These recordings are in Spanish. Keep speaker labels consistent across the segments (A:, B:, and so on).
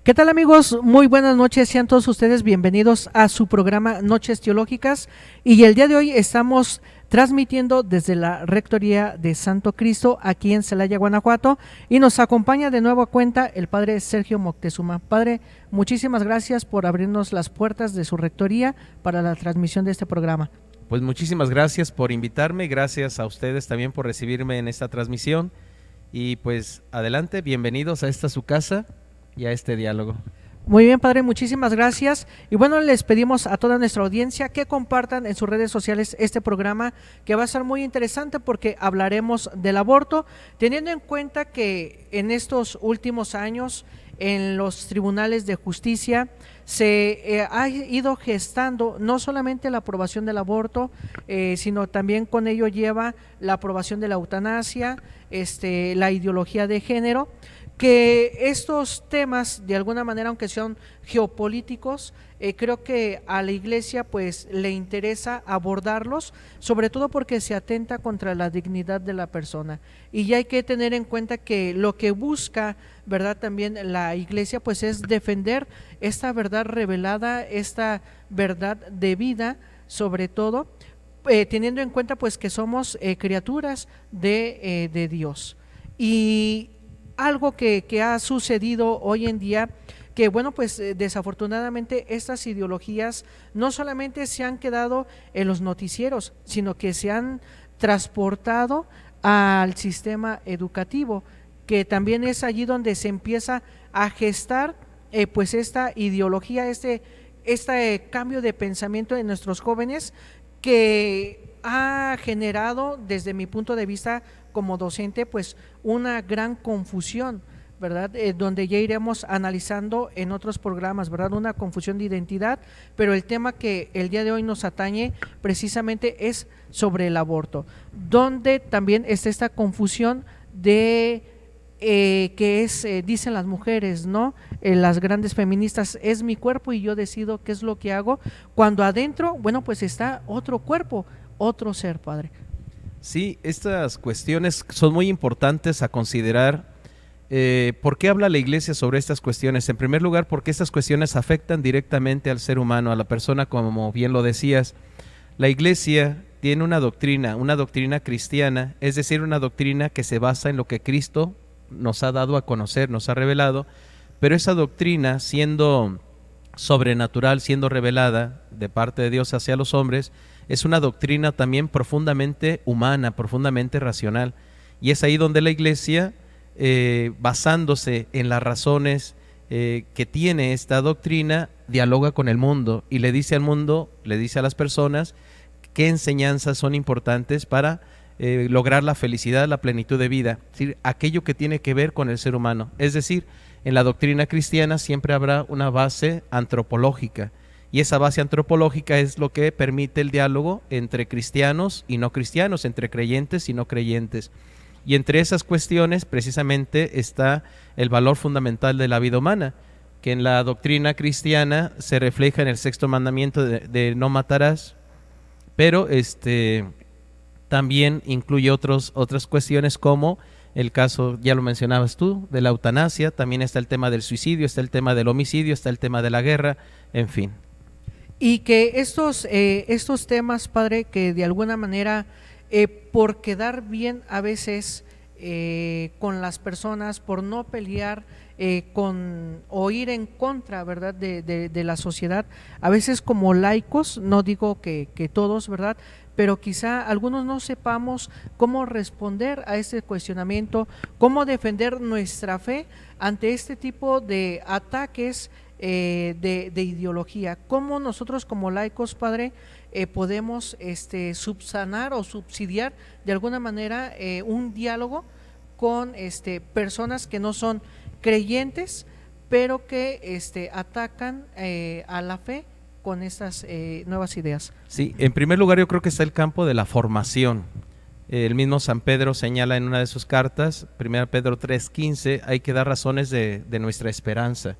A: ¿Qué tal, amigos? Muy buenas noches, sean todos ustedes bienvenidos a su programa Noches Teológicas, y el día de hoy estamos transmitiendo desde la Rectoría de Santo Cristo aquí en Celaya, Guanajuato, y nos acompaña de nuevo a cuenta el Padre Sergio Moctezuma. Padre, muchísimas gracias por abrirnos las puertas de su Rectoría para la transmisión de este programa.
B: Pues muchísimas gracias por invitarme, gracias a ustedes también por recibirme en esta transmisión, y pues adelante, bienvenidos a esta su casa y a este diálogo.
A: Muy bien, Padre, muchísimas gracias. Y bueno, les pedimos a toda nuestra audiencia que compartan en sus redes sociales este programa, que va a ser muy interesante porque hablaremos del aborto, teniendo en cuenta que en estos últimos años en los tribunales de justicia se ha ido gestando no solamente la aprobación del aborto, sino también con ello lleva la aprobación de la eutanasia, la ideología de género, que estos temas de alguna manera, aunque sean geopolíticos, creo que a la Iglesia pues le interesa abordarlos, sobre todo porque se atenta contra la dignidad de la persona, y ya hay que tener en cuenta que lo que busca, verdad, también la Iglesia pues es defender esta verdad revelada, esta verdad de vida, sobre todo teniendo en cuenta pues que somos criaturas de Dios. Y algo que ha sucedido hoy en día, que bueno, pues desafortunadamente estas ideologías no solamente se han quedado en los noticieros, sino que se han transportado al sistema educativo, que también es allí donde se empieza a gestar pues esta ideología, este cambio de pensamiento en nuestros jóvenes, que ha generado, desde mi punto de vista como docente, pues una gran confusión, ¿verdad? Donde ya iremos analizando en otros programas, ¿verdad? Una confusión de identidad, pero el tema que el día de hoy nos atañe precisamente es sobre el aborto, donde también está esta confusión de que es, dicen las mujeres, ¿no? Las grandes feministas, es mi cuerpo y yo decido qué es lo que hago, cuando adentro, bueno, pues está otro cuerpo, otro ser, Padre.
B: Sí, estas cuestiones son muy importantes a considerar. ¿Por qué habla la Iglesia sobre estas cuestiones? En primer lugar, porque estas cuestiones afectan directamente al ser humano, a la persona, como bien lo decías. La Iglesia tiene una doctrina cristiana, es decir, una doctrina que se basa en lo que Cristo nos ha dado a conocer, nos ha revelado, pero esa doctrina, siendo sobrenatural, siendo revelada de parte de Dios hacia los hombres, es una doctrina también profundamente humana, profundamente racional, y es ahí donde la Iglesia, basándose en las razones que tiene esta doctrina, dialoga con el mundo y le dice al mundo, le dice a las personas qué enseñanzas son importantes para lograr la felicidad, la plenitud de vida, es decir, aquello que tiene que ver con el ser humano. Es decir, en la doctrina cristiana siempre habrá una base antropológica, y esa base antropológica es lo que permite el diálogo entre cristianos y no cristianos, entre creyentes y no creyentes. Y entre esas cuestiones precisamente está el valor fundamental de la vida humana, que en la doctrina cristiana se refleja en el sexto mandamiento de no matarás, pero también incluye otras cuestiones, como el caso, ya lo mencionabas tú, de la eutanasia. También está el tema del suicidio, está el tema del homicidio, está el tema de la guerra, en fin.
A: Y que estos temas, Padre, que de alguna manera, por quedar bien a veces con las personas, por no pelear o ir en contra, ¿verdad?, de la sociedad, a veces como laicos, no digo que todos, ¿verdad?, pero quizá algunos no sepamos cómo responder a este cuestionamiento, cómo defender nuestra fe ante este tipo de ataques de ideología. ¿Cómo nosotros como laicos, Padre, podemos subsanar o subsidiar de alguna manera un diálogo con personas que no son creyentes, pero que atacan a la fe con estas nuevas ideas?
B: Sí, en primer lugar yo creo que está el campo de la formación. El mismo San Pedro señala en una de sus cartas, 1 Pedro 3:15, hay que dar razones de nuestra esperanza,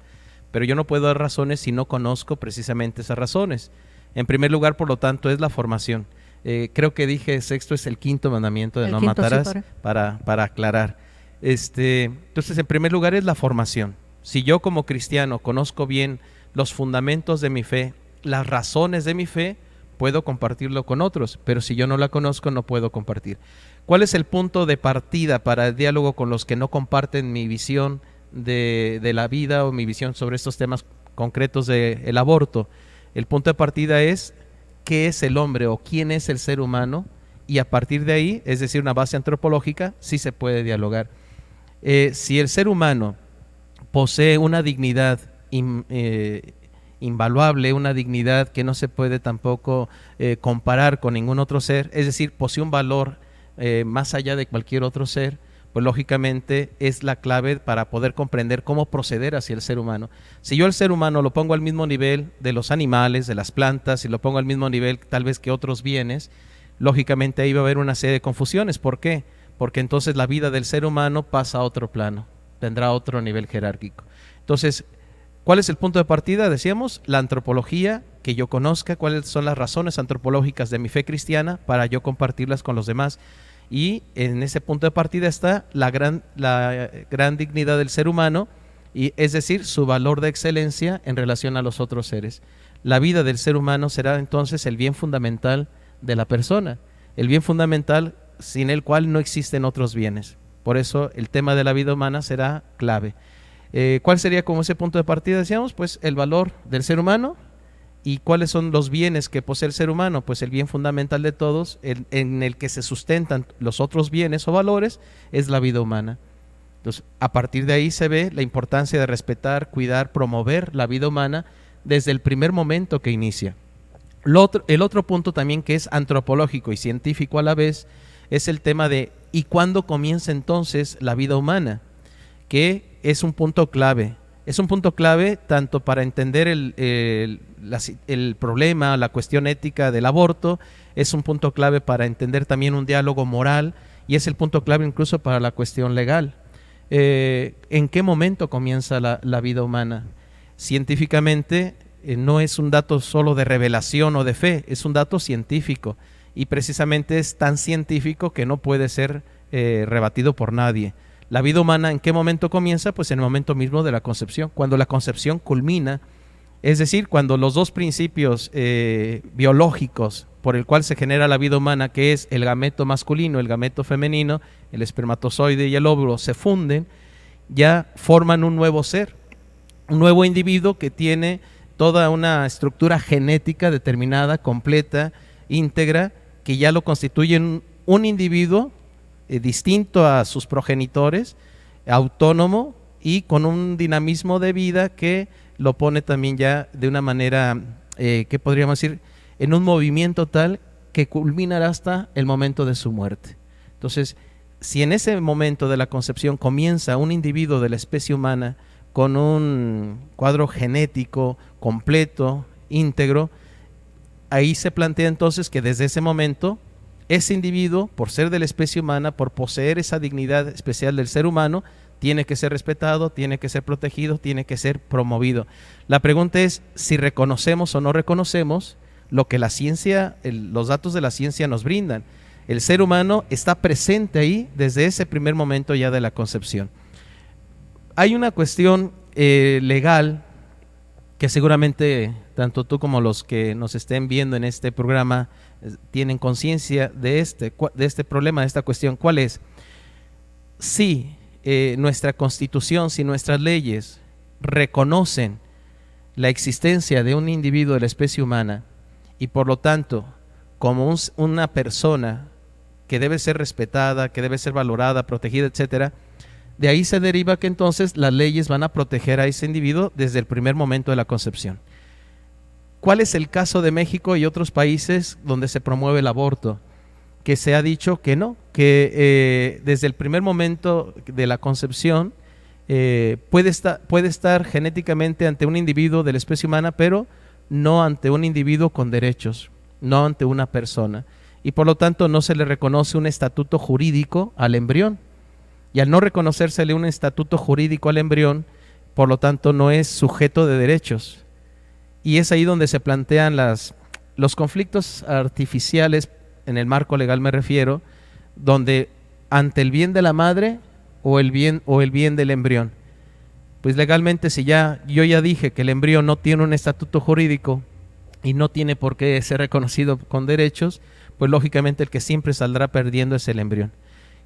B: pero yo no puedo dar razones si no conozco precisamente esas razones. En primer lugar, por lo tanto, es la formación. Creo que dije sexto es el quinto mandamiento de
A: El
B: no
A: quinto,
B: matarás,
A: sí,
B: para aclarar. Entonces, en primer lugar es la formación. Si yo como cristiano conozco bien los fundamentos de mi fe, las razones de mi fe, puedo compartirlo con otros, pero si yo no la conozco, no puedo compartir. ¿Cuál es el punto de partida para el diálogo con los que no comparten mi visión de la vida o mi visión sobre estos temas concretos del aborto? El punto de partida es qué es el hombre o quién es el ser humano, y a partir de ahí, es decir, una base antropológica, sí se puede dialogar. Si el ser humano posee una dignidad invaluable, una dignidad que no se puede tampoco comparar con ningún otro ser, es decir, posee un valor más allá de cualquier otro ser, pues lógicamente es la clave para poder comprender cómo proceder hacia el ser humano. Si yo al ser humano lo pongo al mismo nivel de los animales, de las plantas, si lo pongo al mismo nivel tal vez que otros bienes, lógicamente ahí va a haber una serie de confusiones. ¿Por qué? Porque entonces la vida del ser humano pasa a otro plano, tendrá otro nivel jerárquico. Entonces, ¿cuál es el punto de partida? Decíamos, la antropología, que yo conozca cuáles son las razones antropológicas de mi fe cristiana para yo compartirlas con los demás. Y en ese punto de partida está la gran dignidad del ser humano, y es decir, su valor de excelencia en relación a los otros seres. La vida del ser humano será entonces el bien fundamental de la persona, el bien fundamental sin el cual no existen otros bienes. Por eso el tema de la vida humana será clave. ¿Cuál sería como ese punto de partida? Decíamos, pues el valor del ser humano. ¿Y cuáles son los bienes que posee el ser humano? Pues el bien fundamental de todos, en el que se sustentan los otros bienes o valores, es la vida humana. Entonces, a partir de ahí se ve la importancia de respetar, cuidar, promover la vida humana desde el primer momento que inicia. El otro punto también, que es antropológico y científico a la vez, es el tema de ¿y cuándo comienza entonces la vida humana? Que es un punto clave. Es un punto clave tanto para entender el problema, la cuestión ética del aborto, es un punto clave para entender también un diálogo moral, y es el punto clave incluso para la cuestión legal. ¿En qué momento comienza la vida humana? Científicamente no es un dato solo de revelación o de fe, es un dato científico, y precisamente es tan científico que no puede ser rebatido por nadie. La vida humana, ¿en qué momento comienza? Pues en el momento mismo de la concepción, cuando la concepción culmina, es decir, cuando los dos principios biológicos por el cual se genera la vida humana, que es el gameto masculino, el gameto femenino, el espermatozoide y el óvulo, se funden, ya forman un nuevo ser, un nuevo individuo que tiene toda una estructura genética determinada, completa, íntegra, que ya lo constituye un individuo distinto a sus progenitores, autónomo y con un dinamismo de vida que lo pone también ya de una manera, ¿qué podríamos decir? En un movimiento tal que culminará hasta el momento de su muerte. Entonces, si en ese momento de la concepción comienza un individuo de la especie humana con un cuadro genético completo, íntegro, ahí se plantea entonces que desde ese momento ese individuo, por ser de la especie humana, por poseer esa dignidad especial del ser humano, tiene que ser respetado, tiene que ser protegido, tiene que ser promovido. La pregunta es si reconocemos o no reconocemos lo que la ciencia, los datos de la ciencia nos brindan. El ser humano está presente ahí desde ese primer momento ya de la concepción. Hay una cuestión legal que seguramente tanto tú como los que nos estén viendo en este programa tienen conciencia de este problema, de esta cuestión. ¿Cuál es? Si nuestra Constitución, si nuestras leyes reconocen la existencia de un individuo de la especie humana y por lo tanto como una persona que debe ser respetada, que debe ser valorada, protegida, etcétera, de ahí se deriva que entonces las leyes van a proteger a ese individuo desde el primer momento de la concepción. ¿Cuál es el caso de México y otros países donde se promueve el aborto? Que se ha dicho que no, que desde el primer momento de la concepción puede estar genéticamente ante un individuo de la especie humana, pero no ante un individuo con derechos, no ante una persona. Y por lo tanto no se le reconoce un estatuto jurídico al embrión. Y al no reconocérsele un estatuto jurídico al embrión, por lo tanto no es sujeto de derechos. Y es ahí donde se plantean los conflictos artificiales, en el marco legal me refiero, donde ante el bien de la madre o el bien del embrión. Pues legalmente, si yo ya dije que el embrión no tiene un estatuto jurídico y no tiene por qué ser reconocido con derechos, pues lógicamente el que siempre saldrá perdiendo es el embrión.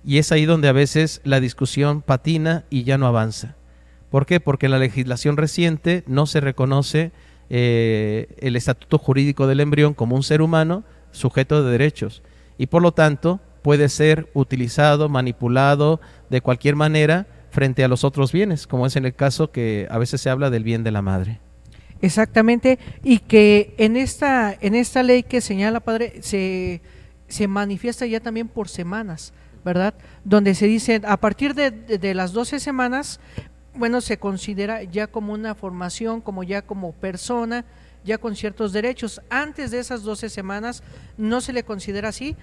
B: Y es ahí donde a veces la discusión patina y ya no avanza. ¿Por qué? Porque en la legislación reciente no se reconoce el estatuto jurídico del embrión como un ser humano sujeto de derechos. Y por lo tanto puede ser utilizado, manipulado de cualquier manera frente a los otros bienes, como es en el caso que a veces se habla del bien de la madre.
A: Exactamente, y que en esta ley que señala, padre, se manifiesta ya también por semanas, ¿verdad? Donde se dice, a partir de las 12 semanas, bueno, se considera ya como una formación, como persona, ya con ciertos derechos. Antes de esas 12 semanas no se le considera así,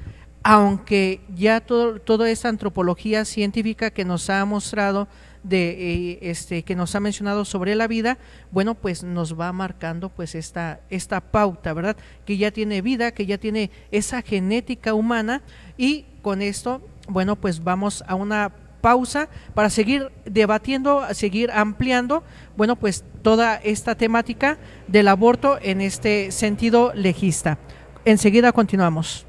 A: aunque ya toda esta antropología científica que nos ha mostrado que nos ha mencionado sobre la vida, bueno, pues nos va marcando pues esta pauta, ¿verdad? Que ya tiene vida, que ya tiene esa genética humana, y con esto, bueno, pues vamos a una pausa para seguir debatiendo, seguir ampliando, bueno, pues toda esta temática del aborto en este sentido legista. Enseguida continuamos.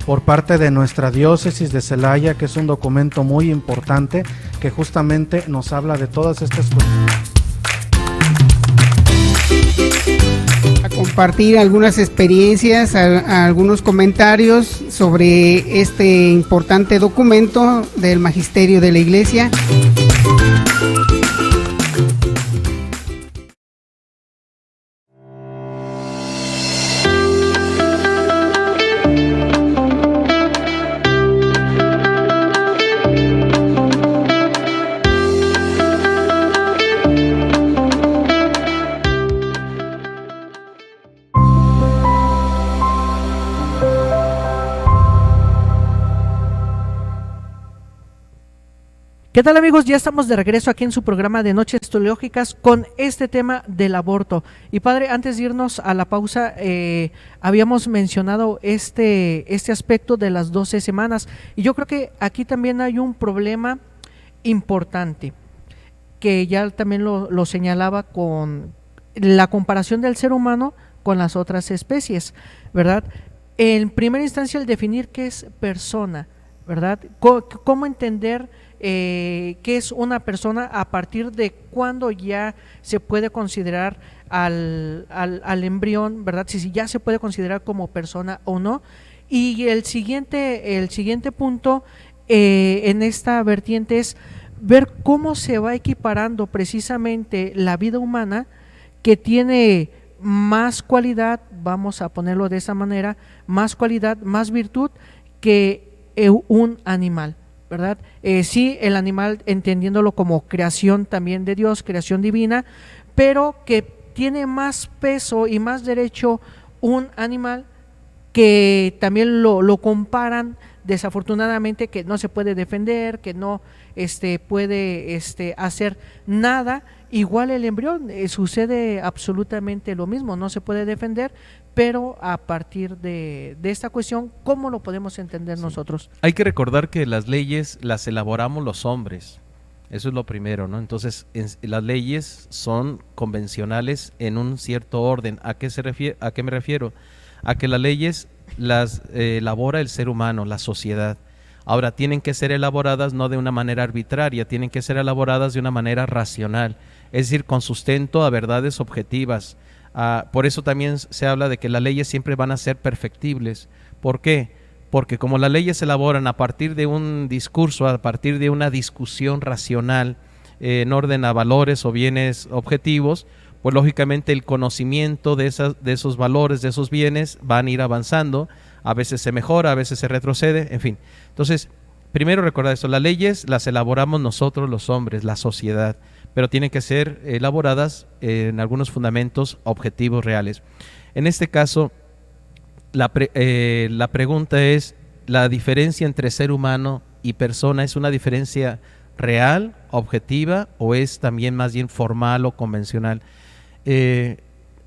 C: Por parte de nuestra diócesis de Celaya, que es un documento muy importante que justamente nos habla de todas estas cuestiones.
D: A compartir algunas experiencias, algunos comentarios sobre este importante documento del Magisterio de la Iglesia.
A: ¿Qué tal, amigos? Ya estamos de regreso aquí en su programa de Noches Teológicas con este tema del aborto. Y padre, antes de irnos a la pausa, habíamos mencionado este aspecto de las 12 semanas, y yo creo que aquí también hay un problema importante, que ya también lo señalaba con la comparación del ser humano con las otras especies, ¿verdad? En primera instancia, el definir qué es persona, ¿verdad? ¿Cómo entender qué es una persona, a partir de cuándo ya se puede considerar al embrión, ¿verdad? Si ya se puede considerar como persona o no? Y el siguiente punto en esta vertiente es ver cómo se va equiparando precisamente la vida humana, que tiene más cualidad, vamos a ponerlo de esa manera, más cualidad, más virtud que un animal, ¿verdad? Sí, el animal entendiéndolo como creación también de Dios, creación divina, pero que tiene más peso y más derecho un animal, que también lo comparan desafortunadamente, que no se puede defender, que no puede hacer nada. Igual el embrión, sucede absolutamente lo mismo, no se puede defender, pero a partir de esta cuestión, ¿cómo lo podemos entender nosotros?
B: Hay que recordar que las leyes las elaboramos los hombres, eso es lo primero, ¿no? Entonces, las leyes son convencionales en un cierto orden. ¿A qué me refiero? A que las leyes las elabora el ser humano, la sociedad. Ahora, tienen que ser elaboradas no de una manera arbitraria, tienen que ser elaboradas de una manera racional, es decir, con sustento a verdades objetivas. Por eso también se habla de que las leyes siempre van a ser perfectibles. ¿Por qué? Porque como las leyes se elaboran a partir de un discurso, a partir de una discusión racional en orden a valores o bienes objetivos, pues lógicamente el conocimiento de esos valores, de esos bienes, van a ir avanzando. A veces se mejora, a veces se retrocede, en fin. Entonces, primero recordar esto, las leyes las elaboramos nosotros los hombres, la sociedad, pero tienen que ser elaboradas en algunos fundamentos objetivos reales. En este caso, la pregunta es, ¿la diferencia entre ser humano y persona es una diferencia real, objetiva, o es también más bien formal o convencional?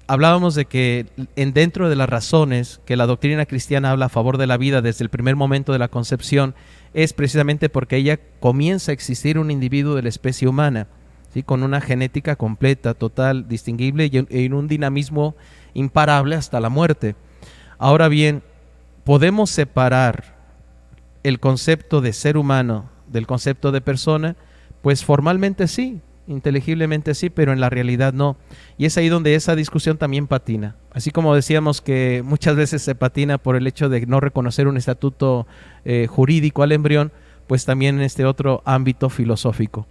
B: hablábamos de que dentro de las razones que la doctrina cristiana habla a favor de la vida desde el primer momento de la concepción es precisamente porque ella comienza a existir un individuo de la especie humana, ¿sí? Con una genética completa, total, distinguible y en un dinamismo imparable hasta la muerte. Ahora bien, ¿podemos separar el concepto de ser humano del concepto de persona? Pues formalmente sí, inteligiblemente sí, pero en la realidad no. Y es ahí donde esa discusión también patina. Así como decíamos que muchas veces se patina por el hecho de no reconocer un estatuto jurídico al embrión, pues también en este otro ámbito filosófico.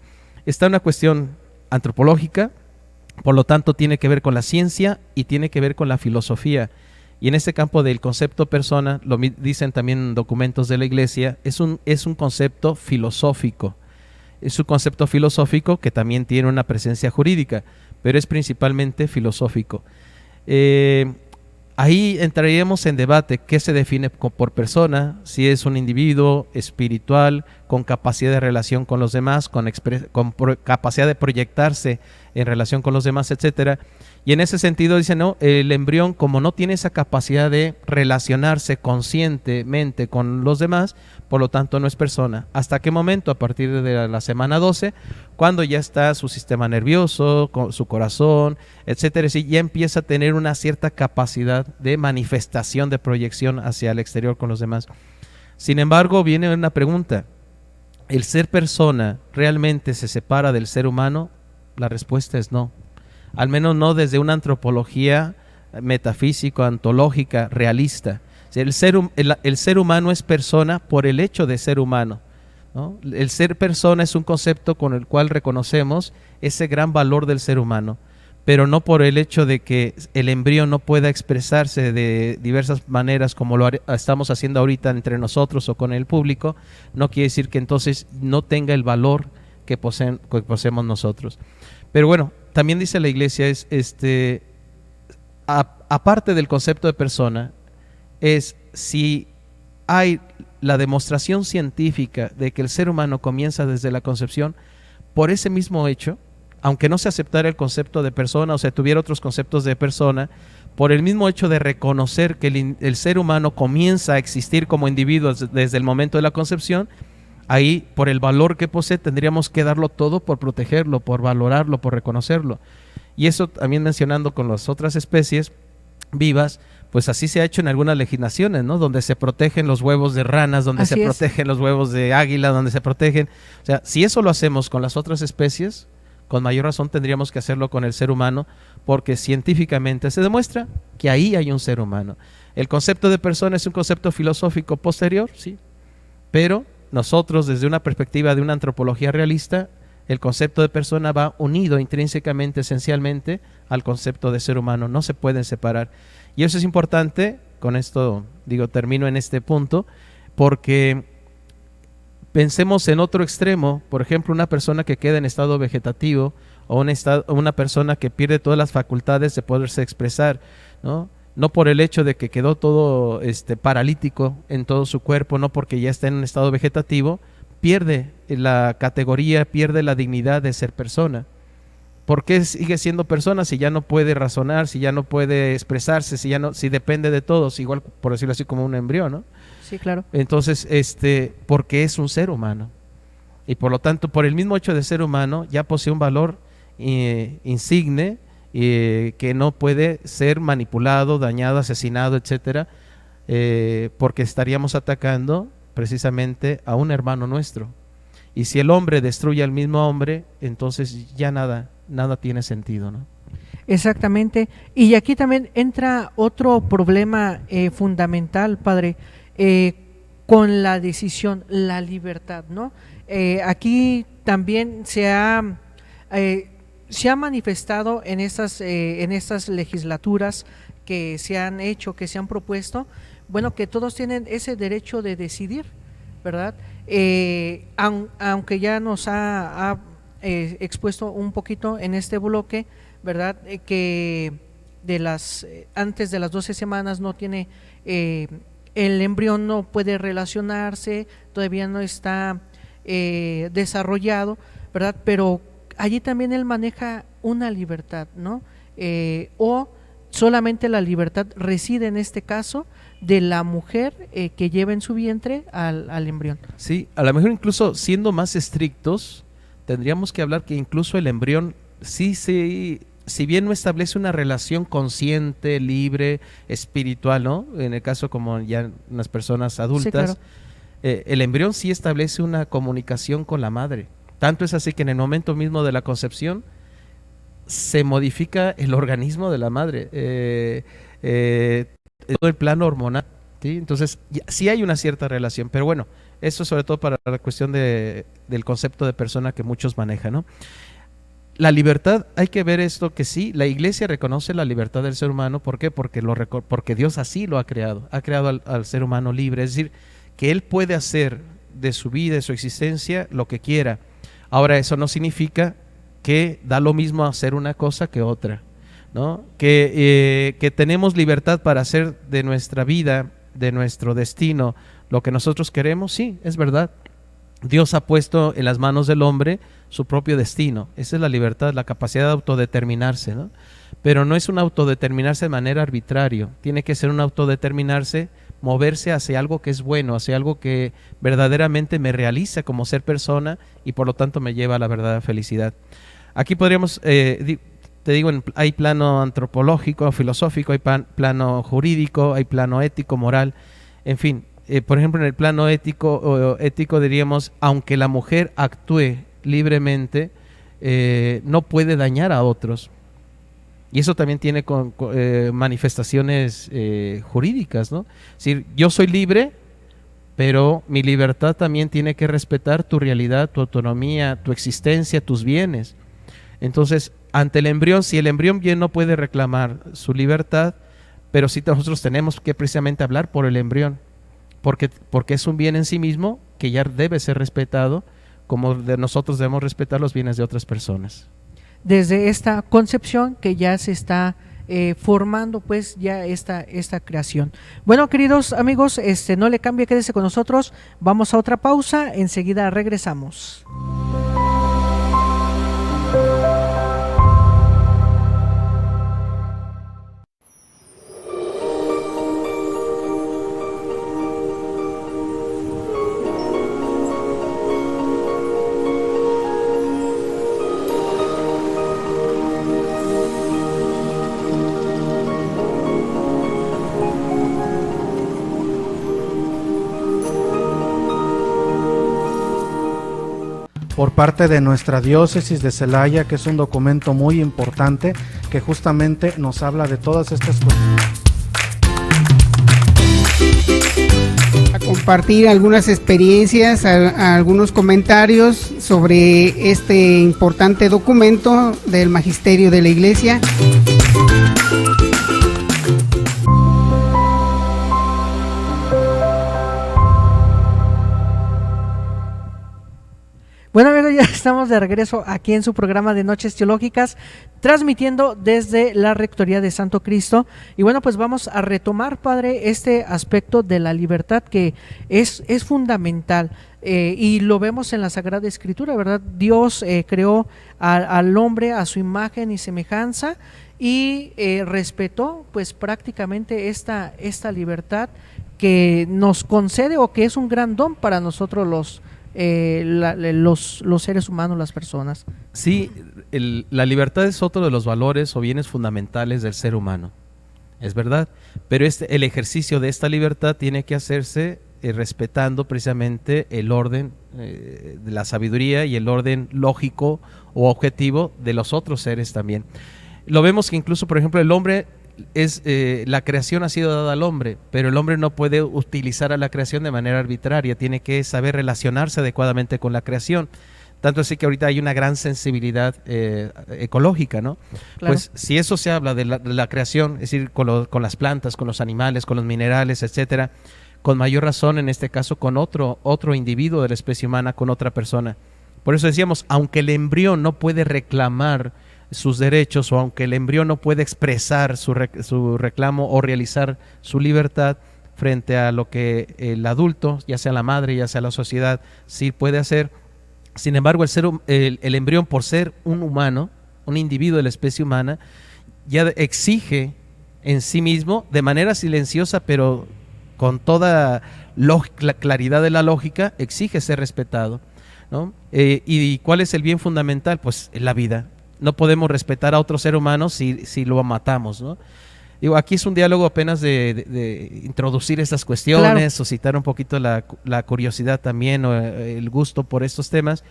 B: Está una cuestión antropológica, por lo tanto tiene que ver con la ciencia y tiene que ver con la filosofía. Y en este campo del concepto persona, lo dicen también documentos de la Iglesia, es un concepto filosófico. Es un concepto filosófico que también tiene una presencia jurídica, pero es principalmente filosófico. Ahí entraríamos en debate qué se define por persona, si es un individuo espiritual con capacidad de relación con los demás, con capacidad de proyectarse en relación con los demás, etcétera. Y en ese sentido dicen, no, el embrión como no tiene esa capacidad de relacionarse conscientemente con los demás, por lo tanto no es persona. ¿Hasta qué momento? A partir de la semana 12, cuando ya está su sistema nervioso, su corazón, etcétera, y ya empieza a tener una cierta capacidad de manifestación, de proyección hacia el exterior con los demás. Sin embargo, viene una pregunta. ¿El ser persona realmente se separa del ser humano? La respuesta es no. Al menos no desde una antropología metafísica, ontológica, realista. El ser humano es persona por el hecho de ser humano, ¿no? El ser persona es un concepto con el cual reconocemos ese gran valor del ser humano, pero no por el hecho de que el embrión no pueda expresarse de diversas maneras como lo estamos haciendo ahorita entre nosotros o con el público, no quiere decir que entonces no tenga el valor que poseemos nosotros. Pero bueno, también dice la Iglesia, aparte del concepto de persona, es si hay la demostración científica de que el ser humano comienza desde la concepción, por ese mismo hecho, aunque no se aceptara el concepto de persona o se tuviera otros conceptos de persona, por el mismo hecho de reconocer que el ser humano comienza a existir como individuo desde el momento de la concepción, ahí, por el valor que posee, tendríamos que darlo todo por protegerlo, por valorarlo, por reconocerlo. Y eso también mencionando con las otras especies vivas, pues así se ha hecho en algunas legislaciones, ¿no? Donde se protegen los huevos de ranas, donde se protegen los huevos de águila, donde se protegen. O sea, si eso lo hacemos con las otras especies, con mayor razón tendríamos que hacerlo con el ser humano, porque científicamente se demuestra que ahí hay un ser humano. El concepto de persona es un concepto filosófico posterior, sí, pero nosotros desde una perspectiva de una antropología realista, el concepto de persona va unido intrínsecamente, esencialmente, al concepto de ser humano, no se pueden separar. Y eso es importante, con esto termino en este punto, porque pensemos en otro extremo, por ejemplo, una persona que queda en estado vegetativo o una persona que pierde todas las facultades de poderse expresar, ¿no? No por el hecho de que quedó todo paralítico en todo su cuerpo, no porque ya está en un estado vegetativo, pierde la categoría, pierde la dignidad de ser persona. ¿Por qué sigue siendo persona si ya no puede razonar, si ya no puede expresarse, si depende de todos, igual por decirlo así como un embrión, ¿no?
A: Sí, claro.
B: Entonces, porque es un ser humano. Y por lo tanto, por el mismo hecho de ser humano, ya posee un valor insigne, que no puede ser manipulado, dañado, asesinado, etcétera, porque estaríamos atacando precisamente a un hermano nuestro. Y si el hombre destruye al mismo hombre, entonces ya nada tiene sentido, ¿no?
A: Exactamente. Y aquí también entra otro problema fundamental, padre, con la decisión, la libertad, ¿no? Aquí también se ha manifestado en estas legislaturas que se han hecho, que se han propuesto, bueno, que todos tienen ese derecho de decidir, ¿verdad? Aunque ya nos ha expuesto un poquito en este bloque, ¿verdad? Que antes de las 12 semanas no tiene, el embrión no puede relacionarse, todavía no está desarrollado, ¿verdad? Pero allí también él maneja una libertad, ¿no? O solamente la libertad reside en este caso de la mujer que lleva en su vientre al embrión.
B: Sí, a lo mejor incluso siendo más estrictos, tendríamos que hablar que incluso el embrión si bien no establece una relación consciente, libre, espiritual, ¿no? En el caso como ya unas personas adultas,
A: Sí, claro.
B: El embrión sí establece una comunicación con la madre. Tanto es así que en el momento mismo de la concepción se modifica el organismo de la madre, todo el plano hormonal, ¿sí? Entonces sí hay una cierta relación, pero bueno, eso sobre todo para la cuestión del concepto de persona que muchos manejan, ¿no? La libertad, hay que ver esto que sí, la Iglesia reconoce la libertad del ser humano. ¿Por qué? Porque Dios así lo ha creado al ser humano libre, es decir, que Él puede hacer de su vida, de su existencia, lo que quiera. Ahora, eso no significa que da lo mismo hacer una cosa que otra, ¿no? Que tenemos libertad para hacer de nuestra vida, de nuestro destino, lo que nosotros queremos, sí, es verdad. Dios ha puesto en las manos del hombre su propio destino. Esa es la libertad, la capacidad de autodeterminarse, ¿no? Pero no es un autodeterminarse de manera arbitraria. Tiene que ser un autodeterminarse, moverse hacia algo que es bueno, hacia algo que verdaderamente me realiza como ser persona y por lo tanto me lleva a la verdadera felicidad. Aquí podríamos, te digo, hay plano antropológico, filosófico, hay plano jurídico, hay plano ético, moral, en fin. Por ejemplo, en el plano ético diríamos, aunque la mujer actúe libremente, no puede dañar a otros. Y eso también tiene manifestaciones jurídicas, ¿no? Es decir, yo soy libre, pero mi libertad también tiene que respetar tu realidad, tu autonomía, tu existencia, tus bienes. Entonces, ante el embrión, si el embrión bien no puede reclamar su libertad, pero sí nosotros tenemos que precisamente hablar por el embrión. Porque es un bien en sí mismo que ya debe ser respetado, como nosotros debemos respetar los bienes de otras personas.
A: Desde esta concepción que ya se está formando pues ya esta creación. Bueno, queridos amigos, no le cambie, quédese con nosotros, vamos a otra pausa, enseguida regresamos.
C: Por parte de nuestra diócesis de Celaya, que es un documento muy importante que justamente nos habla de todas estas cosas.
D: A compartir algunas experiencias, algunos comentarios sobre este importante documento del Magisterio de la Iglesia.
A: Bueno, amigos, ya estamos de regreso aquí en su programa de Noches Teológicas, transmitiendo desde la Rectoría de Santo Cristo. Y bueno, pues vamos a retomar, Padre, este aspecto de la libertad que es fundamental. Y lo vemos en la Sagrada Escritura, ¿verdad? Dios creó al hombre a su imagen y semejanza y respetó pues prácticamente esta libertad que nos concede o que es un gran don para nosotros los seres humanos, las personas.
B: Sí, la libertad es otro de los valores o bienes fundamentales del ser humano, es verdad, pero el ejercicio de esta libertad tiene que hacerse respetando precisamente el orden de la sabiduría y el orden lógico o objetivo de los otros seres también. Lo vemos que incluso, por ejemplo, el hombre la creación ha sido dada al hombre, pero el hombre no puede utilizar a la creación de manera arbitraria, tiene que saber relacionarse adecuadamente con la creación. Tanto así que ahorita hay una gran sensibilidad ecológica, ¿no?
A: Claro.
B: Pues si eso se habla de la creación, es decir, con las plantas, con los animales, con los minerales, etcétera, con mayor razón en este caso con otro individuo de la especie humana, con otra persona. Por eso decíamos, aunque el embrión no puede reclamar sus derechos, o aunque el embrión no puede expresar su reclamo o realizar su libertad frente a lo que el adulto, ya sea la madre, ya sea la sociedad, sí puede hacer. Sin embargo, el embrión, por ser un humano, un individuo de la especie humana, ya exige en sí mismo, de manera silenciosa, pero con toda la claridad de la lógica, exige ser respetado, ¿no? ¿Y cuál es el bien fundamental? Pues la vida. No podemos respetar a otro ser humano si lo matamos, ¿no? Digo, aquí es un diálogo apenas de introducir estas cuestiones,
A: Claro.
B: suscitar un poquito la curiosidad también, o el gusto por estos temas,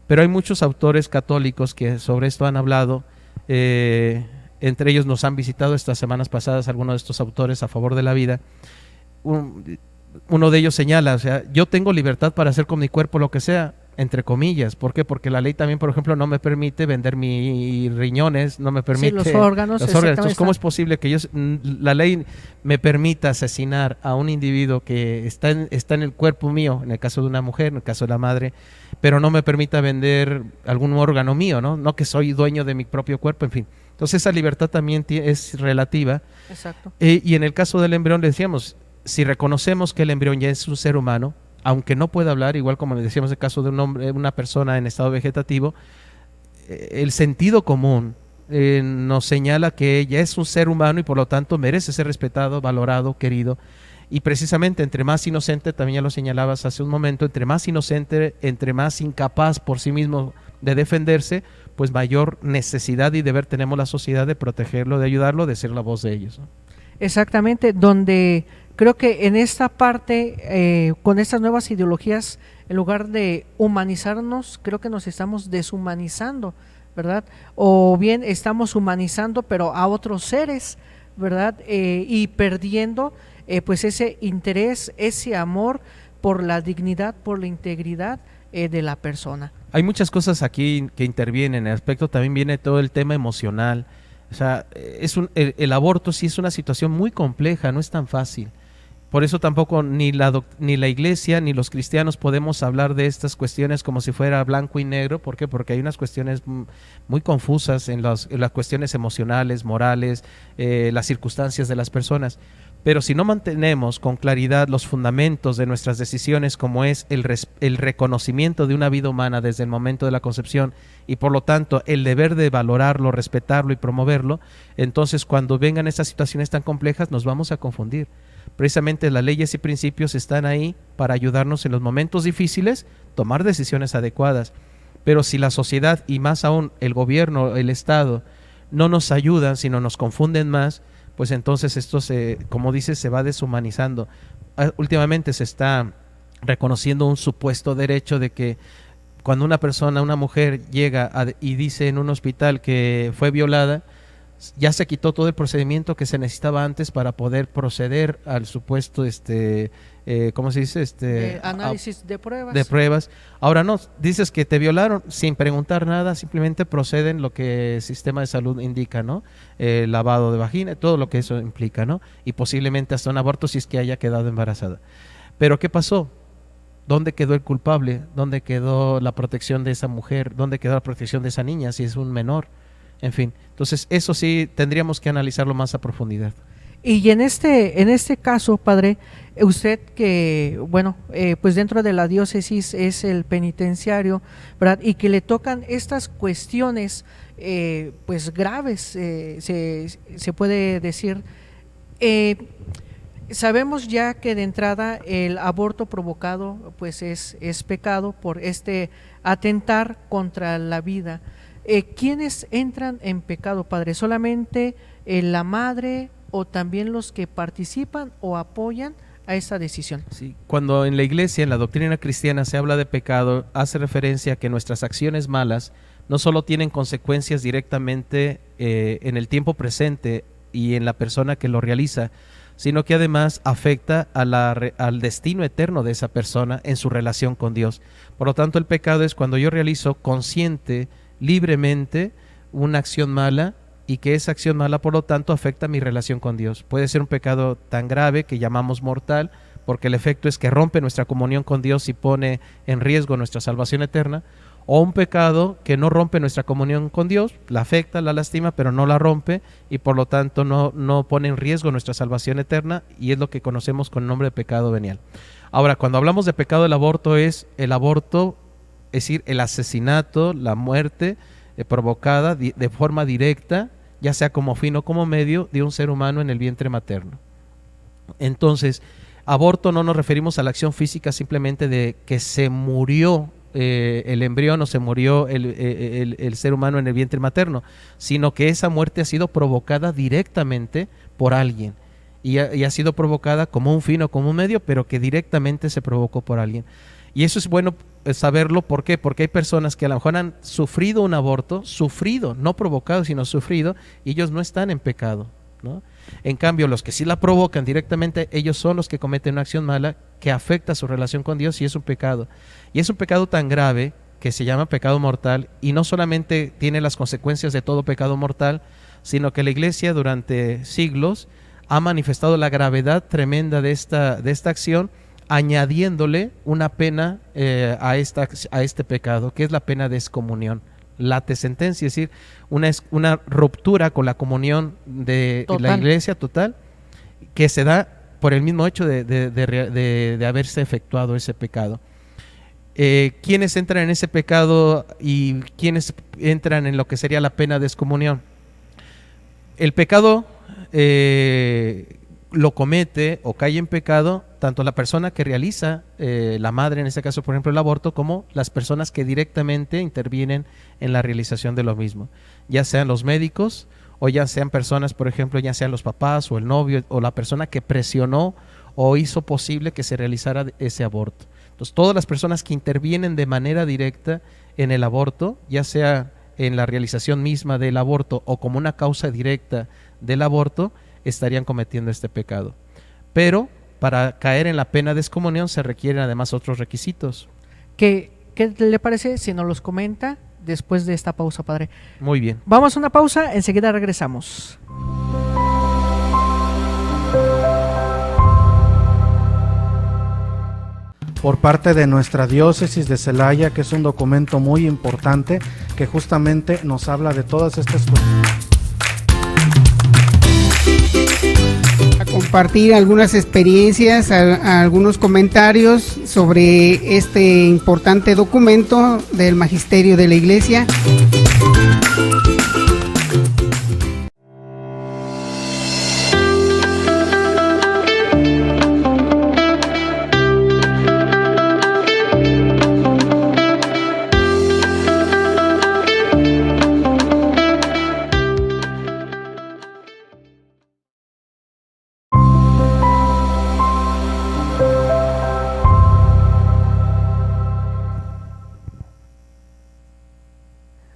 B: pero hay muchos autores católicos que sobre esto han hablado. Entre ellos nos han visitado estas semanas pasadas algunos de estos autores a favor de la vida. Uno de ellos señala, o sea, yo tengo libertad para hacer con mi cuerpo lo que sea, entre comillas. ¿Por qué? Porque la ley también, por ejemplo, no me permite vender mis riñones, no me permite...
A: los órganos.
B: Entonces, ¿cómo es posible que la ley me permita asesinar a un individuo que está en el cuerpo mío, en el caso de una mujer, en el caso de la madre, pero no me permita vender algún órgano mío, ¿no? No que soy dueño de mi propio cuerpo, en fin. Entonces esa libertad también es relativa.
A: Exacto.
B: Y en el caso del embrión, le decíamos, si reconocemos que el embrión ya es un ser humano, aunque no pueda hablar, igual como le decíamos en el caso de una persona en estado vegetativo, el sentido común nos señala que ella es un ser humano y por lo tanto merece ser respetado, valorado, querido. Y precisamente entre más inocente, también ya lo señalabas hace un momento, entre más inocente, entre más incapaz por sí mismo de defenderse, pues mayor necesidad y deber tenemos la sociedad de protegerlo, de ayudarlo, de ser la voz de ellos, ¿no?
A: Exactamente, donde creo que en esta parte, con estas nuevas ideologías, en lugar de humanizarnos, creo que nos estamos deshumanizando, ¿verdad? O bien estamos humanizando, pero a otros seres, ¿verdad? Y perdiendo pues ese interés, ese amor por la dignidad, por la integridad de la persona.
B: Hay muchas cosas aquí que intervienen. En el aspecto también viene todo el tema emocional. O sea, el aborto sí es una situación muy compleja, no es tan fácil. Por eso tampoco ni la iglesia ni los cristianos podemos hablar de estas cuestiones como si fuera blanco y negro. ¿Por qué? Porque hay unas cuestiones muy confusas en las cuestiones emocionales, morales, las circunstancias de las personas. Pero si no mantenemos con claridad los fundamentos de nuestras decisiones, como es el reconocimiento de una vida humana desde el momento de la concepción y por lo tanto el deber de valorarlo, respetarlo y promoverlo, entonces cuando vengan estas situaciones tan complejas nos vamos a confundir. Precisamente las leyes y principios están ahí para ayudarnos en los momentos difíciles, tomar decisiones adecuadas. Pero si la sociedad y más aún el gobierno, el Estado, no nos ayudan, sino nos confunden más, pues entonces esto como dices, se va deshumanizando. Últimamente se está reconociendo un supuesto derecho de que cuando una persona, una mujer llega y dice en un hospital que fue violada, ya se quitó todo el procedimiento que se necesitaba antes para poder proceder al supuesto ¿cómo se dice?
A: Análisis de pruebas.
B: De pruebas. Ahora no, dices que te violaron sin preguntar nada, simplemente proceden lo que el sistema de salud indica, ¿no? Lavado de vagina, todo lo que eso implica, ¿no? Y posiblemente hasta un aborto si es que haya quedado embarazada. Pero ¿qué pasó? ¿Dónde quedó el culpable? ¿Dónde quedó la protección de esa mujer? ¿Dónde quedó la protección de esa niña si es un menor? En fin, entonces eso sí tendríamos que analizarlo más a profundidad.
A: Y en este caso, padre, usted que, bueno, pues dentro de la diócesis es el penitenciario, ¿verdad? Y que le tocan estas cuestiones, pues graves, se puede decir. Sabemos ya que de entrada el aborto provocado, pues es pecado por atentar contra la vida. ¿Quiénes entran en pecado, padre? ¿Solamente la madre o también los que participan o apoyan a esta decisión?
B: Sí, cuando en la iglesia, en la doctrina cristiana se habla de pecado, hace referencia a que nuestras acciones malas no solo tienen consecuencias directamente en el tiempo presente y en la persona que lo realiza, sino que además afecta al destino eterno de esa persona en su relación con Dios. Por lo tanto, el pecado es cuando yo realizo consciente, libremente, una acción mala y que esa acción mala, por lo tanto, afecta mi relación con Dios. Puede ser un pecado tan grave que llamamos mortal, porque el efecto es que rompe nuestra comunión con Dios y pone en riesgo nuestra salvación eterna, o un pecado que no rompe nuestra comunión con Dios, la afecta, la lastima, pero no la rompe y por lo tanto no pone en riesgo nuestra salvación eterna, y es lo que conocemos con el nombre de pecado venial. Ahora, cuando hablamos de pecado del aborto, es el aborto, es decir, el asesinato, la muerte provocada de forma directa ya sea como fin o como medio, de un ser humano en el vientre materno. Entonces, aborto no nos referimos a la acción física simplemente de que se murió el embrión o se murió el ser humano en el vientre materno, sino que esa muerte ha sido provocada directamente por alguien y ha sido provocada como un fin o como un medio, pero que directamente se provocó por alguien. Y eso es bueno saberlo. ¿Por qué? Porque hay personas que a lo mejor han sufrido un aborto, no provocado, sino sufrido, y ellos no están en pecado, ¿no? En cambio, los que sí la provocan directamente, ellos son los que cometen una acción mala que afecta su relación con Dios y es un pecado. Y es un pecado tan grave que se llama pecado mortal, y no solamente tiene las consecuencias de todo pecado mortal, sino que la Iglesia durante siglos ha manifestado la gravedad tremenda de esta acción, añadiéndole una pena a este pecado, que es la pena de excomunión. Late sentencia, es decir, una ruptura con la comunión de la Iglesia total, que se da por el mismo hecho de haberse efectuado ese pecado. ¿Quiénes entran en ese pecado y quiénes entran en lo que sería la pena de excomunión? El pecado lo comete o cae en pecado tanto la persona que realiza, la madre en este caso, por ejemplo, el aborto, como las personas que directamente intervienen en la realización de lo mismo, ya sean los médicos o ya sean personas, por ejemplo, ya sean los papás o el novio o la persona que presionó o hizo posible que se realizara ese aborto. Entonces, todas las personas que intervienen de manera directa en el aborto, ya sea en la realización misma del aborto o como una causa directa del aborto, estarían cometiendo este pecado. Pero para caer en la pena de excomunión se requieren además otros requisitos.
A: ¿Qué le parece si nos los comenta después de esta pausa, padre?
B: Muy bien.
A: Vamos a una pausa, enseguida regresamos.
C: Por parte de nuestra diócesis de Celaya, que es un documento muy importante que justamente nos habla de todas estas cuestiones.
D: A compartir algunas experiencias, algunos comentarios sobre este importante documento del Magisterio de la Iglesia.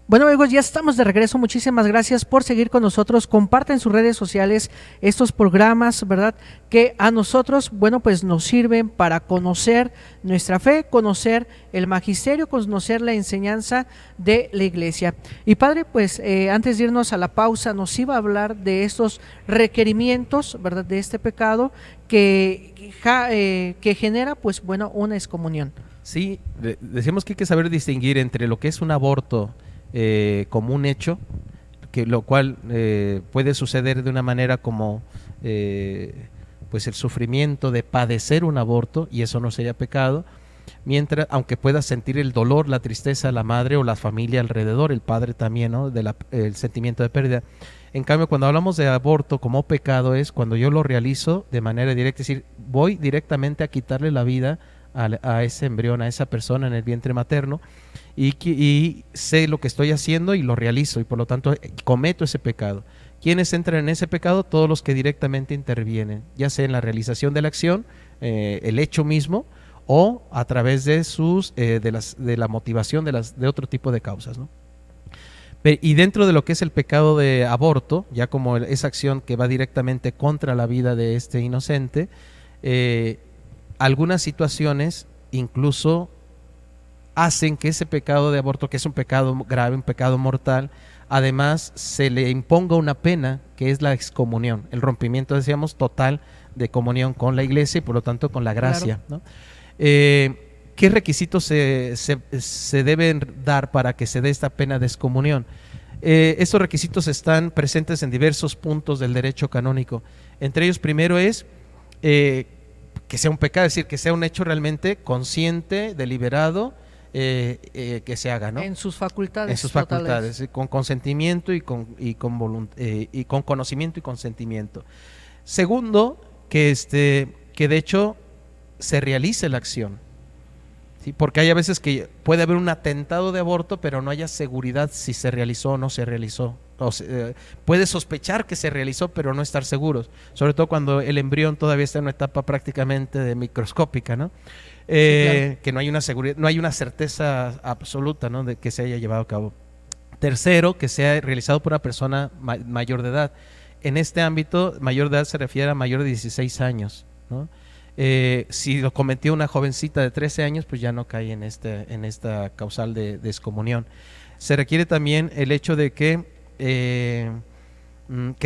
A: Bueno, amigos, ya estamos de regreso. Muchísimas gracias por seguir con nosotros. Compartan en sus redes sociales estos programas, ¿verdad? Que a nosotros, bueno, pues nos sirven para conocer nuestra fe, conocer el magisterio, conocer la enseñanza de la Iglesia. Y padre, pues antes de irnos a la pausa, nos iba a hablar de estos requerimientos, ¿verdad? De este pecado que genera, pues bueno, una excomunión.
B: Sí, decimos que hay que saber distinguir entre lo que es un aborto como un hecho, lo cual puede suceder de una manera como pues el sufrimiento de padecer un aborto, y eso no sería pecado, mientras, aunque pueda sentir el dolor, la tristeza, la madre o la familia alrededor, el padre también, ¿no? El sentimiento de pérdida. En cambio, cuando hablamos de aborto como pecado, es cuando yo lo realizo de manera directa, es decir, voy directamente a quitarle la vida a ese embrión, a esa persona en el vientre materno, y sé lo que estoy haciendo y lo realizo, y por lo tanto cometo ese pecado. ¿Quiénes entran en ese pecado? Todos los que directamente intervienen, ya sea en la realización de la acción, el hecho mismo, o a través de de la motivación de otro tipo de causas, ¿no? Y dentro de lo que es el pecado de aborto, ya como esa acción que va directamente contra la vida de este inocente, algunas situaciones incluso hacen que ese pecado de aborto, que es un pecado grave, un pecado mortal, además se le imponga una pena que es la excomunión, el rompimiento, decíamos, total de comunión con la Iglesia y por lo tanto con la gracia, claro, ¿no? ¿Qué requisitos se deben dar para que se dé esta pena de excomunión? Estos requisitos están presentes en diversos puntos del derecho canónico. Entre ellos, primero es que sea un pecado, es decir, que sea un hecho realmente consciente, deliberado que se haga, ¿no?
A: En sus facultades.
B: En sus
A: totales.
B: facultades, con consentimiento y con conocimiento y consentimiento. Segundo, que de hecho se realice la acción. ¿Sí? Porque hay a veces que puede haber un atentado de aborto, pero no haya seguridad si se realizó o no se realizó. Puede sospechar que se realizó, pero no estar seguros. Sobre todo cuando el embrión todavía está en una etapa prácticamente de microscópica, ¿no?
A: Sí, claro.
B: Que no hay una seguridad, no hay una certeza absoluta, ¿no?, de que se haya llevado a cabo. Tercero, que sea realizado por una persona mayor de edad. En este ámbito, mayor de edad se refiere a mayor de 16 años, ¿no? Si lo cometió una jovencita de 13 años, pues ya no cae en esta causal de excomunión. Se requiere también el hecho de que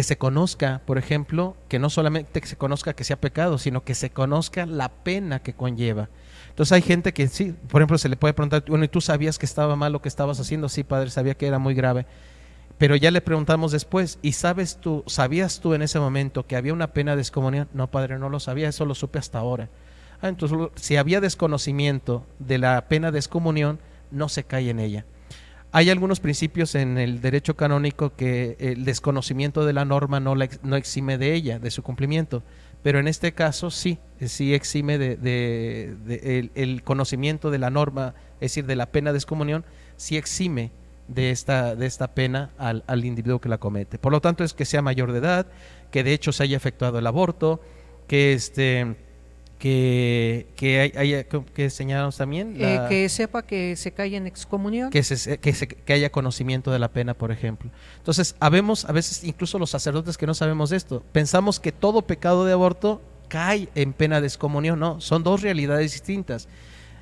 B: se conozca, por ejemplo, que no solamente que se conozca que sea pecado, sino que se conozca la pena que conlleva. Entonces hay gente que sí, por ejemplo, se le puede preguntar, bueno, ¿y tú sabías que estaba mal lo que estabas haciendo? Sí, padre, sabía que era muy grave. Pero ya le preguntamos después, ¿y sabías tú en ese momento que había una pena de excomunión? No, padre, no lo sabía, eso lo supe hasta ahora. Entonces, si había desconocimiento de la pena de excomunión, no se cae en ella. Hay algunos principios en el derecho canónico que el desconocimiento de la norma no exime de ella, de su cumplimiento, pero en este caso sí exime el conocimiento de la norma, es decir, de la pena de excomunión, sí exime de esta pena al individuo que la comete. Por lo tanto, es que sea mayor de edad, que de hecho se haya efectuado el aborto, que señalamos también
A: que sepa que se cae en excomunión,
B: que haya conocimiento de la pena, por ejemplo. Entonces, habemos a veces incluso los sacerdotes que no sabemos de esto, pensamos que todo pecado de aborto cae en pena de excomunión. No, son dos realidades distintas.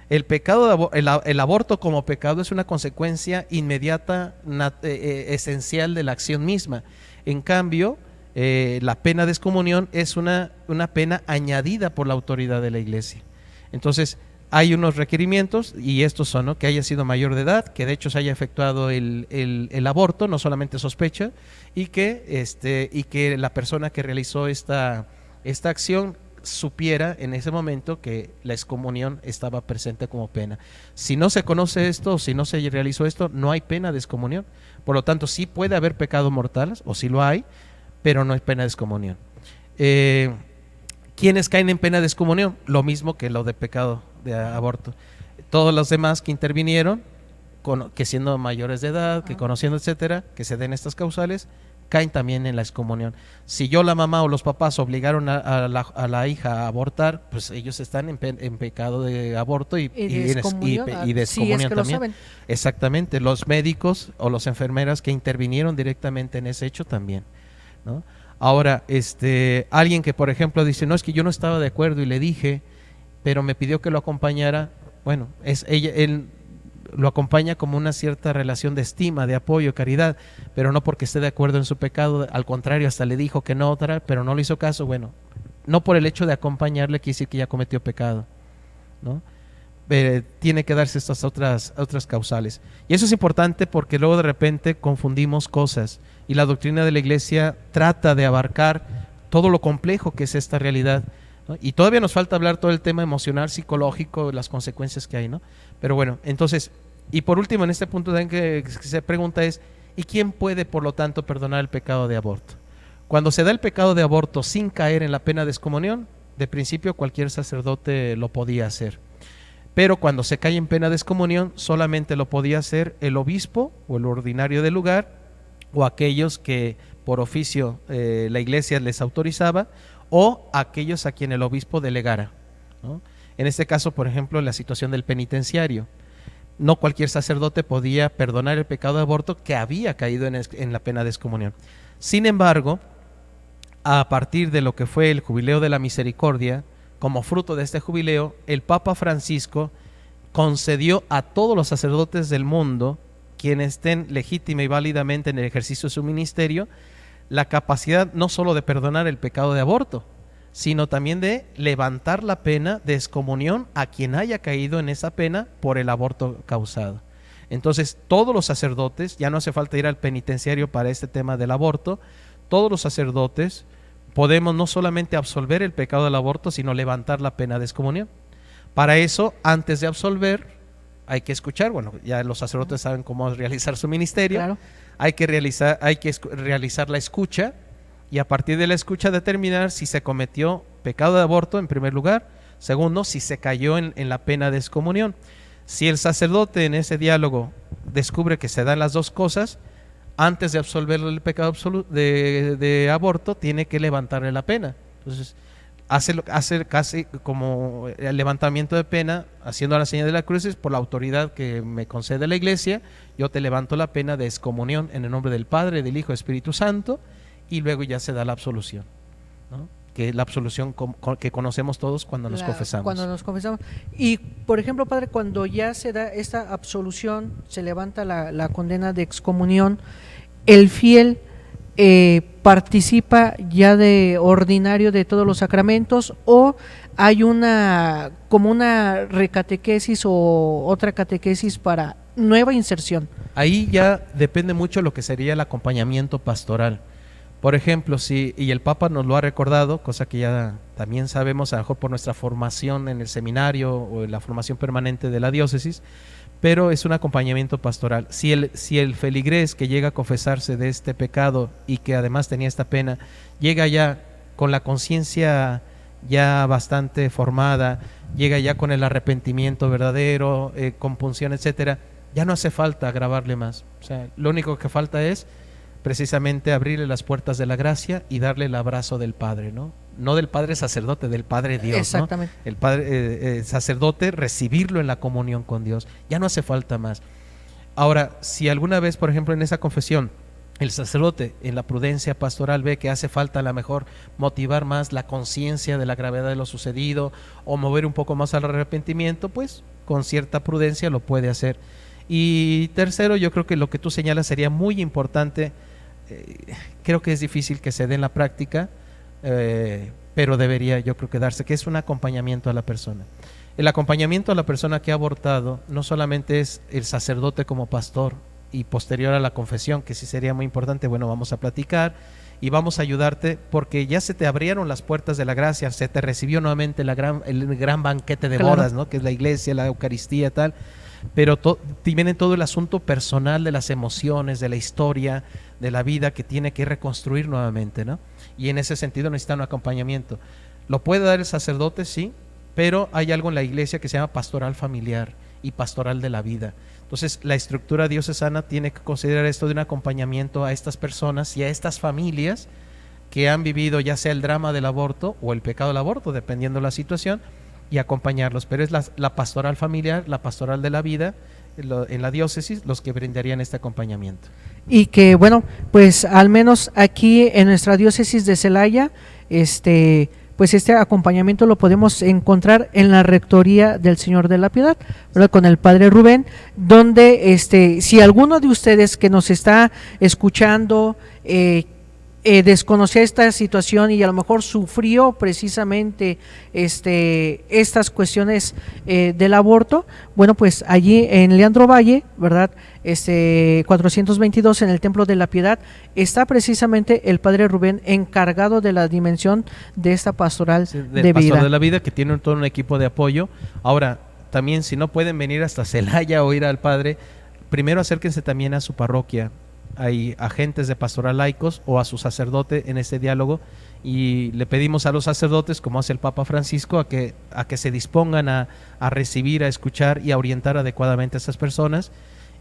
B: El pecado el aborto como pecado es una consecuencia inmediata, esencial de la acción misma. En cambio, la pena de excomunión es una pena añadida por la autoridad de la Iglesia. Entonces, hay unos requerimientos, y estos son, ¿no?, que haya sido mayor de edad, que de hecho se haya efectuado el aborto, no solamente sospecha, y que la persona que realizó esta acción supiera en ese momento que la excomunión estaba presente como pena. Si no se conoce esto, o si no se realizó esto, no hay pena de excomunión. Por lo tanto, sí puede haber pecado mortal, o sí lo hay, pero no es pena de excomunión. ¿Quiénes caen en pena de excomunión? Lo mismo que lo de pecado de aborto. Todos los demás que intervinieron, que siendo mayores de edad, que conociendo, etcétera, que se den estas causales, caen también en la excomunión. Si la mamá o los papás obligaron a la hija a abortar, pues ellos están en pecado de aborto y de excomunión
A: es que
B: también. Exactamente, los médicos o las enfermeras que intervinieron directamente en ese hecho también, ¿no? Ahora, alguien que por ejemplo dice, no, es que yo no estaba de acuerdo y le dije, pero me pidió que lo acompañara, bueno, él lo acompaña como una cierta relación de estima, de apoyo, caridad, pero no porque esté de acuerdo en su pecado, al contrario, hasta le dijo que no, pero no le hizo caso. Bueno, no por el hecho de acompañarle quiere decir que ya cometió pecado, ¿no? Tiene que darse estas otras causales. Y eso es importante porque luego de repente confundimos cosas, y la doctrina de la Iglesia trata de abarcar todo lo complejo que es esta realidad, ¿no? Y todavía nos falta hablar todo el tema emocional, psicológico, las consecuencias que hay, ¿no? Pero bueno, entonces, y por último en este punto también que se pregunta es, ¿y quién puede por lo tanto perdonar el pecado de aborto? Cuando se da el pecado de aborto sin caer en la pena de excomunión, de principio cualquier sacerdote lo podía hacer. Pero cuando se cae en pena de excomunión, solamente lo podía hacer el obispo o el ordinario del lugar, o aquellos que por oficio la Iglesia les autorizaba, o aquellos a quien el obispo delegara, ¿no? En este caso, por ejemplo, en la situación del penitenciario, no cualquier sacerdote podía perdonar el pecado de aborto que había caído en la pena de excomunión. Sin embargo, a partir de lo que fue el Jubileo de la Misericordia, como fruto de este jubileo, el Papa Francisco concedió a todos los sacerdotes del mundo, quienes estén legítima y válidamente en el ejercicio de su ministerio, la capacidad no solo de perdonar el pecado de aborto, sino también de levantar la pena de excomunión a quien haya caído en esa pena por el aborto causado. Entonces, todos los sacerdotes, ya no hace falta ir al penitenciario para este tema del aborto, todos los sacerdotes podemos no solamente absolver el pecado del aborto, sino levantar la pena de excomunión. Para eso, antes de absolver, hay que escuchar, bueno, ya los sacerdotes saben cómo realizar su ministerio,
A: Claro.
B: hay que realizar la escucha, y a partir de la escucha determinar si se cometió pecado de aborto en primer lugar, segundo, si se cayó en la pena de excomunión. Si el sacerdote en ese diálogo descubre que se dan las dos cosas, antes de absolverle el pecado de aborto, tiene que levantarle la pena. Entonces, hace casi como el levantamiento de pena, haciendo la señal de la cruz, es por la autoridad que me concede la Iglesia, yo te levanto la pena de excomunión en el nombre del Padre, del Hijo y del Espíritu Santo, y luego ya se da la absolución, ¿no? Que es la absolución que conocemos todos cuando nos confesamos.
A: Cuando nos confesamos. Y, por ejemplo, padre, cuando ya se da esta absolución, se levanta la condena de excomunión, el fiel participa ya de ordinario de todos los sacramentos, o hay como una recatequesis o otra catequesis para nueva inserción.
B: Ahí ya depende mucho lo que sería el acompañamiento pastoral. Por ejemplo, y el Papa nos lo ha recordado, cosa que ya también sabemos, a lo mejor por nuestra formación en el seminario o en la formación permanente de la diócesis, pero es un acompañamiento pastoral. Si el feligrés que llega a confesarse de este pecado y que además tenía esta pena, llega ya con la conciencia ya bastante formada, llega ya con el arrepentimiento verdadero, compunción, etcétera, ya no hace falta agravarle más. O sea, lo único que falta es precisamente abrirle las puertas de la gracia y darle el abrazo del Padre, ¿no? No del Padre sacerdote, del Padre Dios.
A: Exactamente.
B: ¿no? El Padre sacerdote, recibirlo en la comunión con Dios. Ya no hace falta más. Ahora, si alguna vez, por ejemplo, en esa confesión, el sacerdote en la prudencia pastoral ve que hace falta a lo mejor motivar más la conciencia de la gravedad de lo sucedido o mover un poco más al arrepentimiento, pues con cierta prudencia lo puede hacer. Y tercero, yo creo que lo que tú señalas sería muy importante. Creo que es difícil que se dé en la práctica, pero debería, yo creo que darse, que es un acompañamiento a la persona. El acompañamiento a la persona que ha abortado no solamente es el sacerdote como pastor y posterior a la confesión, que sí sería muy importante. Bueno, vamos a platicar y vamos a ayudarte porque ya se te abrieron las puertas de la gracia, se te recibió nuevamente el gran banquete de bodas, ¿no? Que es la iglesia, la Eucaristía, tal. Pero viene todo el asunto personal de las emociones, de la historia, de la vida que tiene que reconstruir nuevamente, ¿no? Y en ese sentido necesita un acompañamiento. ¿Lo puede dar el sacerdote? Sí, pero hay algo en la iglesia que se llama pastoral familiar y pastoral de la vida. Entonces, la estructura diocesana tiene que considerar esto de un acompañamiento a estas personas y a estas familias que han vivido ya sea el drama del aborto o el pecado del aborto, dependiendo de la situación, y acompañarlos, pero es la pastoral familiar, la pastoral de la vida en la diócesis los que brindarían este acompañamiento.
A: Y que bueno, pues al menos aquí en nuestra diócesis de Celaya, pues este acompañamiento lo podemos encontrar en la Rectoría del Señor de la Piedad, ¿verdad? Con el Padre Rubén, donde si alguno de ustedes que nos está escuchando desconocía esta situación y a lo mejor sufrió precisamente estas cuestiones del aborto, bueno, pues allí en Leandro Valle, ¿verdad? 422 en el Templo de la Piedad está precisamente el Padre Rubén encargado de la dimensión de esta pastoral de
B: pastor
A: vida.
B: De la vida, que tiene todo un equipo de apoyo. Ahora, también si no pueden venir hasta Celaya o ir al Padre, primero acérquense también a su parroquia. Hay agentes de pastoral laicos o a su sacerdote en este diálogo, y le pedimos a los sacerdotes, como hace el Papa Francisco, a que se dispongan a recibir, a escuchar y a orientar adecuadamente a estas personas.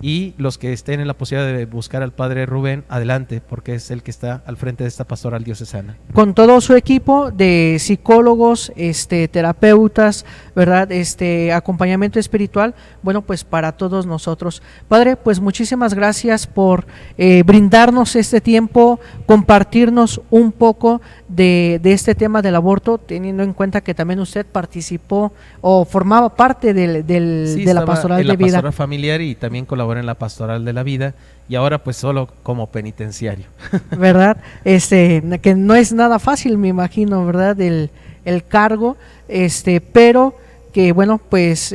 B: Y los que estén en la posibilidad de buscar al Padre Rubén, adelante, porque es el que está al frente de esta pastoral diocesana.
A: Con todo su equipo de psicólogos, terapeutas, ¿verdad? Acompañamiento espiritual, bueno, pues para todos nosotros. Padre, pues muchísimas gracias por brindarnos este tiempo, compartirnos un poco de este tema del aborto, teniendo en cuenta que también usted participó o formaba parte de la pastoral de vida.
B: La pastoral familiar y también colaboró en la pastoral de la vida, y ahora pues solo como penitenciario.
A: ¿Verdad? Que no es nada fácil, me imagino, ¿verdad? El cargo, pero que bueno, pues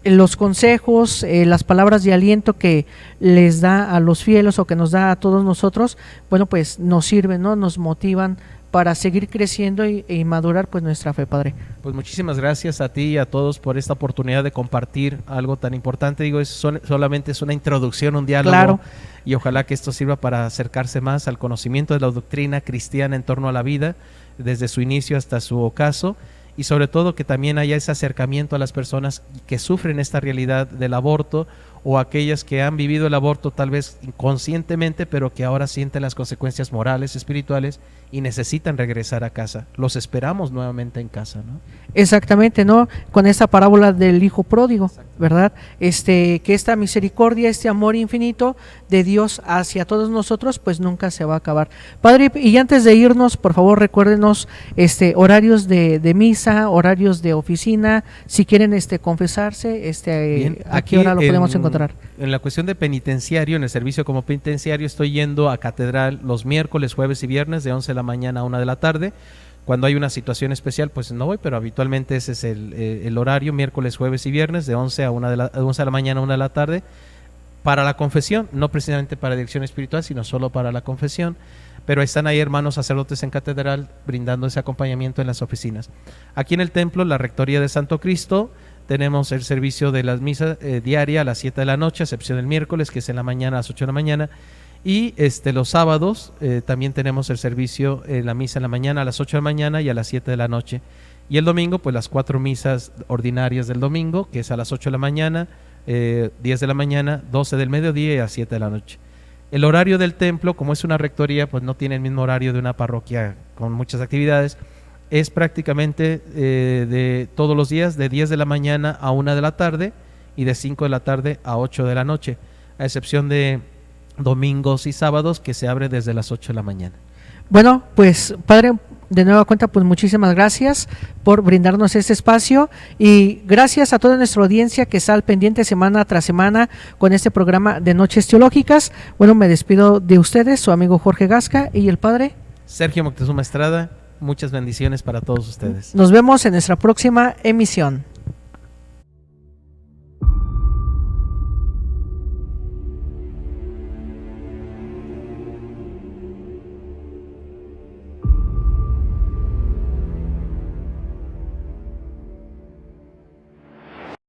A: los consejos, las palabras de aliento que les da a los fieles o que nos da a todos nosotros, bueno, pues nos sirven, ¿no? Nos motivan para seguir creciendo y madurar pues nuestra fe, Padre.
B: Pues muchísimas gracias a ti y a todos por esta oportunidad de compartir algo tan importante. Digo, solamente es una introducción, un diálogo.
A: Claro.
B: Y ojalá que esto sirva para acercarse más al conocimiento de la doctrina cristiana en torno a la vida, desde su inicio hasta su ocaso, y sobre todo que también haya ese acercamiento a las personas que sufren esta realidad del aborto, o aquellas que han vivido el aborto tal vez inconscientemente, pero que ahora sienten las consecuencias morales, espirituales, y necesitan regresar a casa. Los esperamos nuevamente en casa, ¿no?
A: Exactamente, ¿no? Con esta parábola del hijo pródigo, ¿verdad? Que esta misericordia, este amor infinito de Dios hacia todos nosotros, pues nunca se va a acabar. Padre, y antes de irnos, por favor, recuérdenos horarios de misa, horarios de oficina, si quieren confesarse,
B: Bien,
A: ¿a qué hora lo podemos encontrar?
B: En la cuestión de penitenciario, en el servicio como penitenciario, estoy yendo a catedral los miércoles, jueves y viernes de 11 de la mañana a 1 de la tarde. Cuando hay una situación especial, pues no voy, pero habitualmente ese es el horario, miércoles, jueves y viernes, de 11 de la mañana a 1 de la tarde, para la confesión, no precisamente para dirección espiritual, sino solo para la confesión. Pero están ahí hermanos sacerdotes en catedral brindando ese acompañamiento en las oficinas. Aquí en el templo, la Rectoría de Santo Cristo, tenemos el servicio de las misas diaria a las 7 de la noche, a excepción del miércoles, que es en la mañana a las 8 de la mañana. Y los sábados también tenemos el servicio, la misa en la mañana a las 8 de la mañana y a las 7 de la noche. Y el domingo, pues las 4 misas ordinarias del domingo, que es a las 8 de la mañana, 10 de la mañana, 12 del mediodía y a 7 de la noche. El horario del templo, como es una rectoría, pues no tiene el mismo horario de una parroquia con muchas actividades. Es prácticamente de todos los días, de 10 de la mañana a 1 de la tarde y de 5 de la tarde a 8 de la noche, a excepción de domingos y sábados, que se abre desde las 8 de la mañana.
A: Bueno, pues Padre, de nueva cuenta, pues muchísimas gracias por brindarnos este espacio, y gracias a toda nuestra audiencia que está al pendiente semana tras semana con este programa de Noches Teológicas. Bueno, me despido de ustedes, su amigo Jorge Gasca y el Padre
B: Sergio Moctezuma Estrada. Muchas bendiciones para todos ustedes.
A: Nos vemos en nuestra próxima emisión.